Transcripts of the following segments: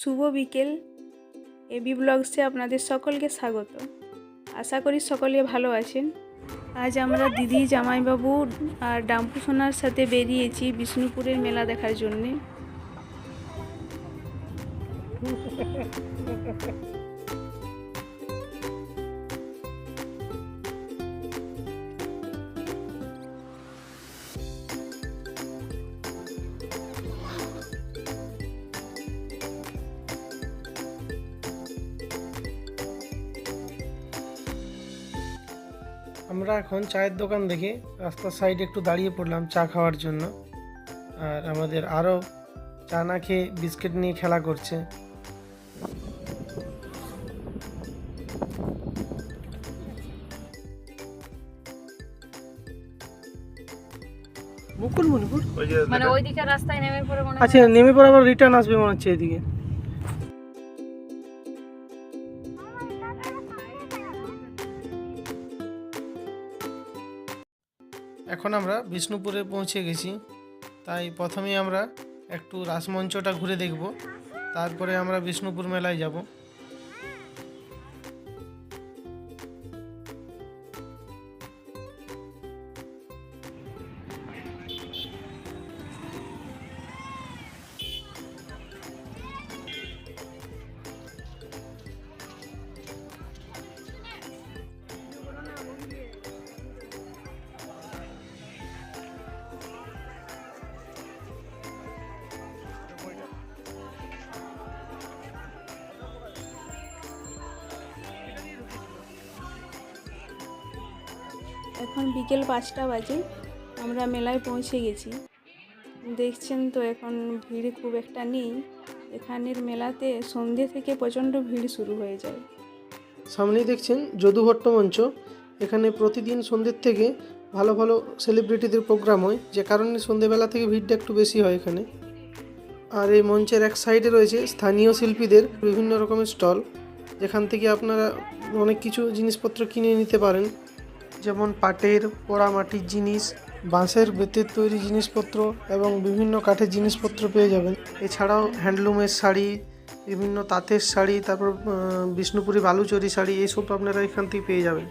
শুভ বিকেল। এবি ব্লগসে আপনাদের সকলকে স্বাগত। আশা করি সকলে ভালো আছেন। আজ আমরা দিদি, জামাইবাবু আর ডাম্পু সোনার সাথে বেরিয়েছি বিষ্ণুপুরের মেলা দেখার জন্যে। আমরা এখন চায়ের দোকান দেখে রাস্তার সাইডে একটু দাঁড়িয়ে পড়লাম চা খাওয়ার জন্য। আর আমাদের আরও চা না খেয়ে বিস্কিট নিয়ে খেলা করছে। মুকুটমণিপুর মানে ওইদিকে রাস্তায় নেমে পড়ে মনে আচ্ছা, নেমে পড়ে আবার রিটার্ন আসবে মনে হচ্ছে এদিকে। এখন আমরা বিষ্ণুপুরে পৌঁছে গেছি, তাই প্রথমেই আমরা একটু রাসমঞ্চটা ঘুরে দেখব, তারপরে আমরা বিষ্ণুপুর মেলায় যাব। এখন বিকেল 5টা বাজে, আমরা মেলায় পৌঁছে গেছি। দেখছেন তো এখন ভিড় খুব একটা নেই। এখানের মেলাতে সন্ধ্যে থেকে প্রচণ্ড ভিড় শুরু হয়ে যায়। সামনেই দেখছেন যদুভট্ট মঞ্চ। এখানে প্রতিদিন সন্ধ্যের থেকে ভালো ভালো সেলিব্রিটিদের প্রোগ্রাম হয়, যে কারণে সন্ধ্যেবেলা থেকে ভিড়টা একটু বেশি হয় এখানে। আর এই মঞ্চের এক সাইডে রয়েছে স্থানীয় শিল্পীদের বিভিন্ন রকমের স্টল, যেখান থেকে আপনারা অনেক কিছু জিনিসপত্র কিনে নিতে পারেন, যেমন পাটের, পোড়ামাটির জিনিস, বাঁশের বেতের তৈরি জিনিসপত্র এবং বিভিন্ন কাঠের জিনিসপত্র পেয়ে যাবেন। এছাড়াও হ্যান্ডলুমের শাড়ি, বিভিন্ন তাঁতের শাড়ি, তারপর বিষ্ণুপুরি বালুচরি শাড়ি, এইসব আপনারা এখান থেকে পেয়ে যাবেন।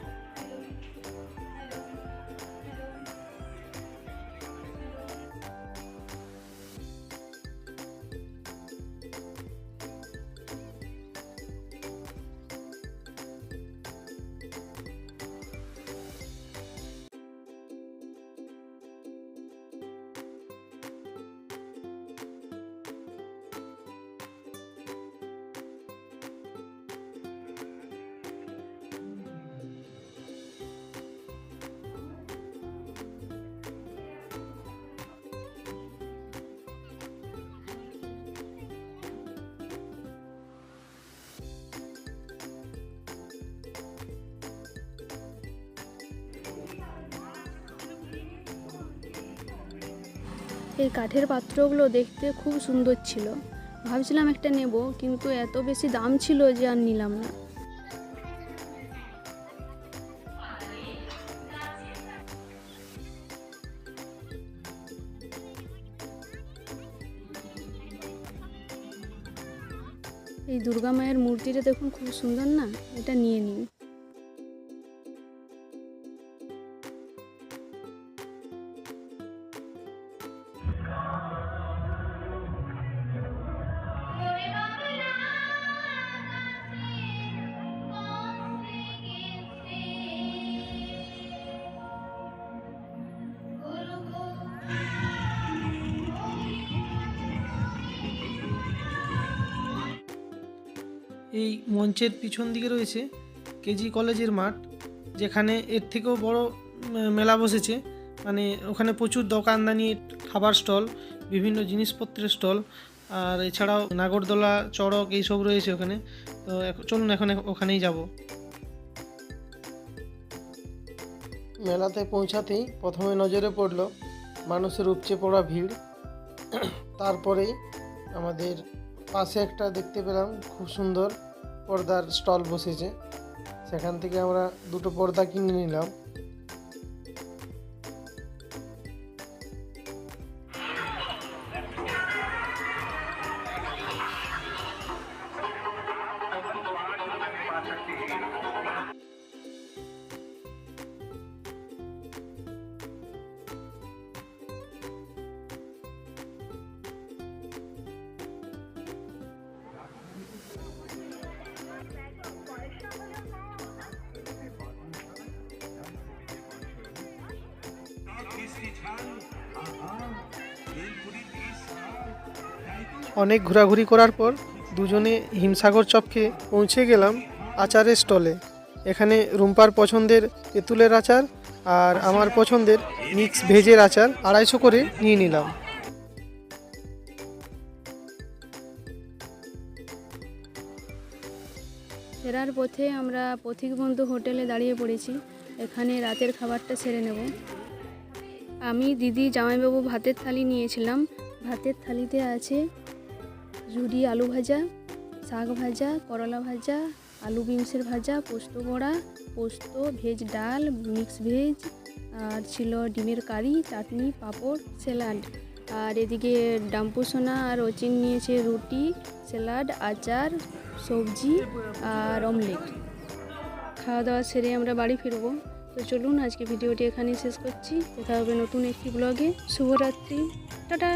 এই কাঠের পাত্রগুলো দেখতে খুব সুন্দর ছিল। ভাবছিলাম একটা নেব, কিন্তু এত বেশি দাম ছিল যে আর নিলাম না। এই দুর্গা মায়ের মূর্তিটা দেখুন, খুব সুন্দর না? এটা নিয়ে নিন। এই মঞ্চের পিছন দিকে রয়েছে কেজি কলেজের মাঠ, যেখানে এর থেকেও বড় মেলা বসেছে। মানে ওখানে প্রচুর দোকানদানি, খাবার স্টল, বিভিন্ন জিনিসপত্রের স্টল, আর এছাড়াও নাগরদোলা, চড়ক এইসব রয়েছে ওখানে। তো চলুন এখন ওখানেই যাব। মেলাতে পৌঁছাতেই প্রথমে নজরে পড়ল মানুষের উপচে পড়া ভিড়। তারপরেই আমাদের পাশে একটা দেখতে পেলাম খুব সুন্দর পর্দার স্টল বসেছে, সেখান থেকে আমরা দুটো পর্দা কিনে নিলাম। অনেক ঘোরাঘুরি করার পর দুজনে হিমসাগর চপকে পৌঁছে গেলাম আচারের স্টলে। এখানে রুম্পার পছন্দের তেঁতুলের আচার আর আমার পছন্দের মিক্স ভেজের আচার 250 করে নিয়ে নিলাম। ফেরার পথে আমরা পথিকবন্ধু হোটেলে দাঁড়িয়ে পড়েছি। এখানে রাতের খাবারটা সেরে নেব। আমি, দিদি, জামাইবাবু ভাতের থালি নিয়েছিলাম। ভাতের থালিতে আছে ঝুরি আলু ভাজা, শাক ভাজা, করলা ভাজা, আলু বিনসের ভাজা, পোস্ত বড়া, পোস্ত, ভেজ ডাল, মিক্স ভেজ, আর ছিল ডিমের কারি, চাটনি, পাঁপড়, স্যালাড। আর এদিকে ডাম্পু সোনা আর অচিন নিয়েছে রুটি, স্যালাড, আচার, সবজি আর অমলেট। খাওয়া দাওয়া সেরে আমরা বাড়ি ফিরবো। তো চলুন আজকে ভিডিওটি এখানেই শেষ করছি। দেখা হবে নতুন একটি ব্লগে। শুভরাত্রি, টাটা।